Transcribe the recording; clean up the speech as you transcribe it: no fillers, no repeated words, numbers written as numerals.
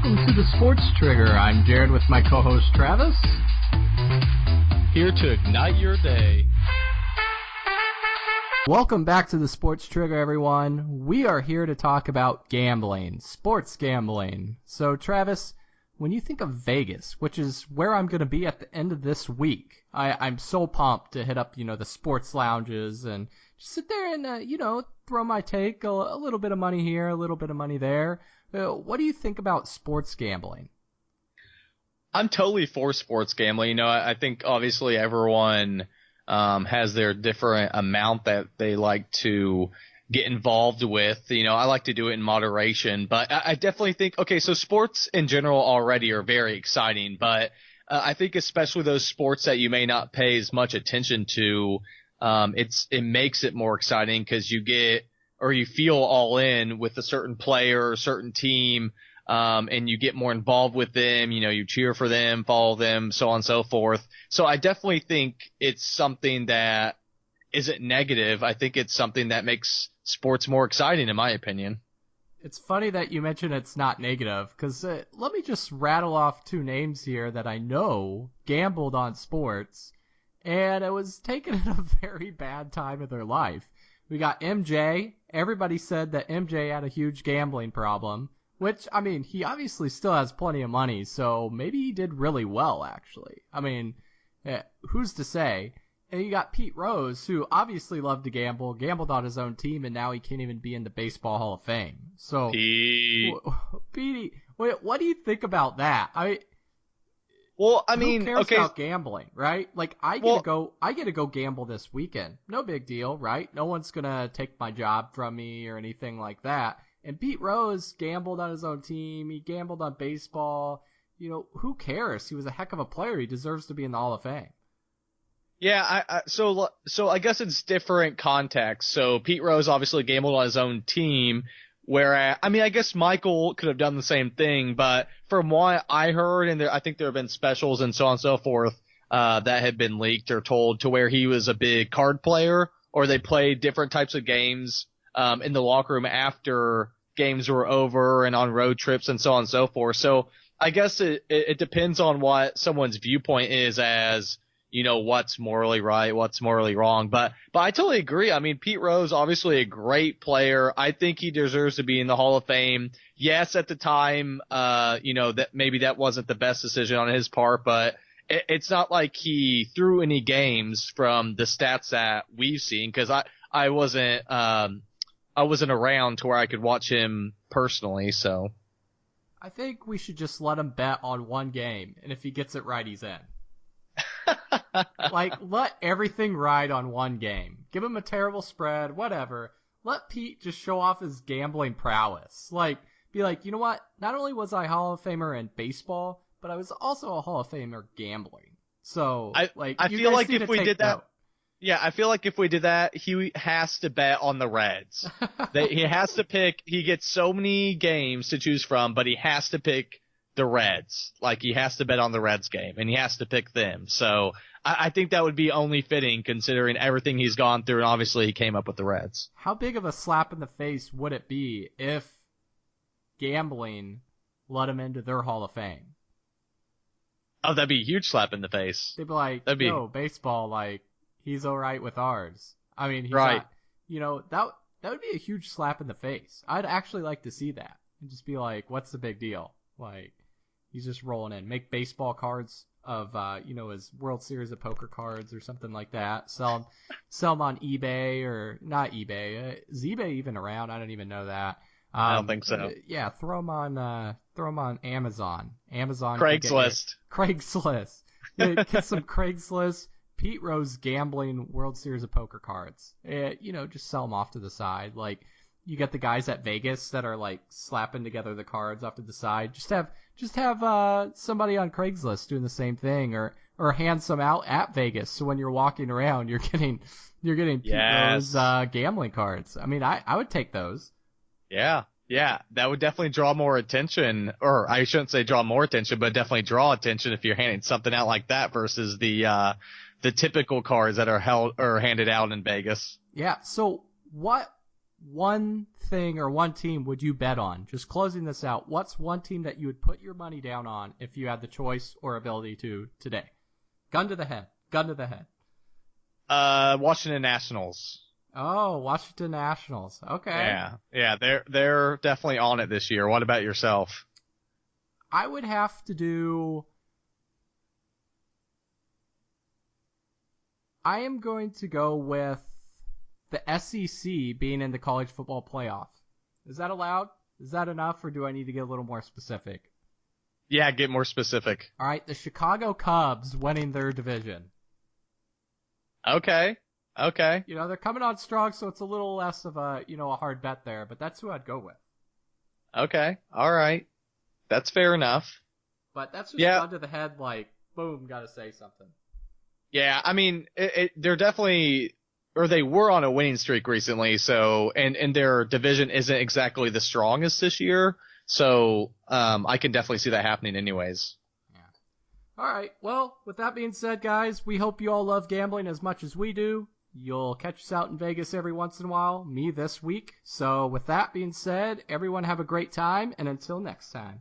welcome to the Sports Trigger. I'm Jared with my co-host Travis. Here to ignite your day. Welcome back to the Sports Trigger, everyone. We are here to talk about gambling, sports gambling. So, Travis, when you think of Vegas, which is where I'm going to be at the end of this week, I'm so pumped to hit up, the sports lounges and just sit there and, throw my take, a little bit of money here, a little bit of money there. What do you think about sports gambling? I'm totally for sports gambling. I think obviously everyone has their different amount that they like to get involved with. I like to do it in moderation, but I definitely think, okay, so sports in general already are very exciting, but I think especially those sports that you may not pay as much attention to, it makes it more exciting because you feel all in with a certain player or certain team, and you get more involved with them, you cheer for them, follow them, so on and so forth. So I definitely think it's something that isn't negative. I think it's something that makes sports more exciting, in my opinion. It's funny that you mentioned it's not negative, because let me just rattle off two names here that I know gambled on sports, and it was taken at a very bad time of their life. We got MJ. Everybody said that MJ had a huge gambling problem, which, he obviously still has plenty of money, so maybe he did really well, actually. Who's to say? And you got Pete Rose, who obviously loved to gamble, gambled on his own team, and now he can't even be in the Baseball Hall of Fame. So, Petey, what do you think about that? Who cares about gambling, right? Like, I get to go gamble this weekend. No big deal, right? No one's gonna take my job from me or anything like that. And Pete Rose gambled on his own team. He gambled on baseball. Who cares? He was a heck of a player. He deserves to be in the Hall of Fame. Yeah, so I guess it's different context. So Pete Rose obviously gambled on his own team, whereas, I guess Michael could have done the same thing, but from what I heard, and I think there have been specials and so on and so forth, that had been leaked or told to where he was a big card player, or they played different types of games, in the locker room after games were over and on road trips and so on and so forth. So I guess it depends on what someone's viewpoint is as, what's morally right, what's morally wrong. But I totally agree. Pete Rose, obviously a great player. I think he deserves to be in the Hall of Fame. Yes, at the time, that maybe that wasn't the best decision on his part, but it's not like he threw any games from the stats that we've seen, because I wasn't around to where I could watch him personally, so. I think we should just let him bet on one game, and if he gets it right, he's in. Let everything ride on one game. Give him a terrible spread, whatever. Let Pete just show off his gambling prowess. Be like, you know what? Not only was I Hall of Famer in baseball, but I was also a Hall of Famer gambling. So, I feel like if we did that, yeah, I feel like if we did that, he has to bet on the Reds. He has to pick. He gets so many games to choose from, but he has to pick the Reds. He has to bet on the Reds game, and he has to pick them. So I think that would be only fitting considering everything he's gone through, and obviously he came up with the Reds. How big of a slap in the face would it be if gambling let him into their Hall of Fame? Oh, that'd be a huge slap in the face. They'd be like, baseball, he's all right with ours. He's right. Not, that would be a huge slap in the face. I'd actually like to see that and just be like, what's the big deal? He's just rolling in. Make baseball cards of, his World Series of Poker cards or something like that. Sell them on eBay, or not eBay. Is eBay even around? I don't even know that. I don't think so. Yeah, throw them on Amazon. Craigslist. Craigslist. Get some Craigslist. Pete Rose gambling World Series of Poker cards. Just sell them off to the side. You get the guys at Vegas that are slapping together the cards off to the side. Just have somebody on Craigslist doing the same thing, or hand some out at Vegas. So when you're walking around, you're getting Pete Rose gambling cards. I would take those. Yeah, that would definitely draw more attention, or I shouldn't say draw more attention, but definitely draw attention if you're handing something out like that versus the typical cards that are held or handed out in Vegas. Yeah. So what one thing or one team would you bet on? Just closing this out, what's one team that you would put your money down on if you had the choice or ability to today? Gun to the head. Gun to the head. Washington Nationals. Oh, Washington Nationals. Okay. Yeah, they're definitely on it this year. What about yourself? I would have to do. I am going to go with the SEC being in the college football playoff. Is that allowed? Is that enough, or do I need to get a little more specific? Yeah, get more specific. All right, the Chicago Cubs winning their division. Okay. You know, they're coming on strong, so it's a little less of a, a hard bet there, but that's who I'd go with. Okay. All right. That's fair enough. But that's just gun to the head, like, boom, gotta say something. Yeah, I mean, they're definitely, or they were on a winning streak recently, so, and their division isn't exactly the strongest this year, so, I can definitely see that happening anyways. Yeah. All right. Well, with that being said, guys, we hope you all love gambling as much as we do. You'll catch us out in Vegas every once in a while, me this week. So with that being said, everyone have a great time, and until next time.